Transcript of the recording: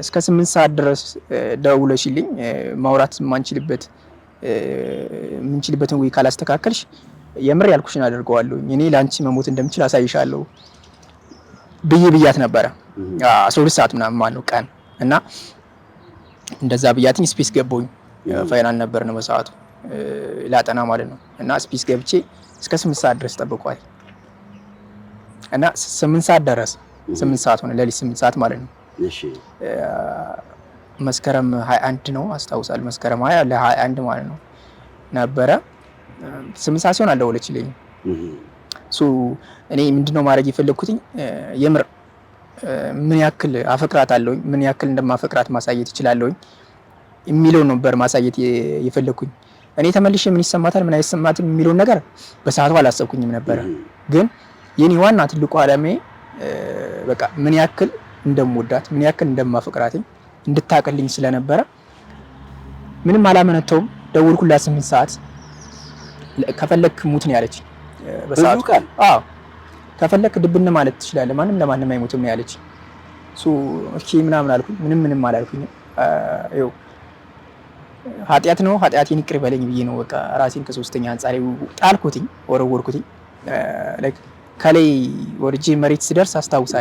እስከ 8 ሰዓት ድረስ ደውለሽልኝ ማውራት የምንችልበትን ወይ ካላስተካከልሽ የምር ያልኩሽን አደርገዋለሁ እኔ ላንቺ መሞት እንደምችል አሳይሻለሁ ብያት ነበረ 12 ሰዓት ምናምን ማለት ነው ቀን እና እንደዛ ብያትኝ ስፔስ ገባሁኝ ፋይናል ነበር ነው በሰዓቱ ላጠና ማለት ነው እና ስፔስ ገብቼ እስከ 8 ሰዓት ድረስ ጠብቋል እና 8 ሰዓት ደረሰ 8 ሰዓት ሆነ ለሊት 8 ሰዓት ማለት ነው እሺ መስከረም 21 ነው አስታውሳለሁ መስከረም 20 ለ21 ማለት ነው ነበረ 8 ሰዓት ሲሆን አልደወለችልኝ እኔ ምንድነው ማድረግ የፈለኩትኝ የምር ምን ያክል አፈቅራታለሁ ምን ያክል እንደማፈቅራት ማሳየት ይችላልኝ የሚለው ነበር ማሳየት የፈለኩኝ እኔ ተመልሼ ምን ይሰማታል ምን አይሰማትም የሚለው ነገር በሰዓቱ አላሰብኩኝም ነበር ግን የኔ ዋና ትልቁ ዓላማዬ በቃ ምን ያክል እንደምወዳት ምን ያክል እንደማፈቅራት እንድታቀልኝ ስለነበረ ምንም አላመነተውም ደውልኩላት 8 ሰዓት ከፈለክ ሙት ነው ያለች በሰዓቱ አዎ ከፈለክ ድብን ማለት ትችላለህ ማንም ለማንም አይሞትም ነው ያለች እሺ ምናምን አልኩኝ ምንም አላልኩኝ ይኸው ኃጢያት ነው ኃጢያቴን ይቅር በለኝ ብዬ ነው በቃ ራሴን ከሶስተኛ አንጻር ጣልኩትኝ ወረወርኩትኝ ላይክ ከላይ ወርጄ መሬት ስደርስ አስታውሳለሁ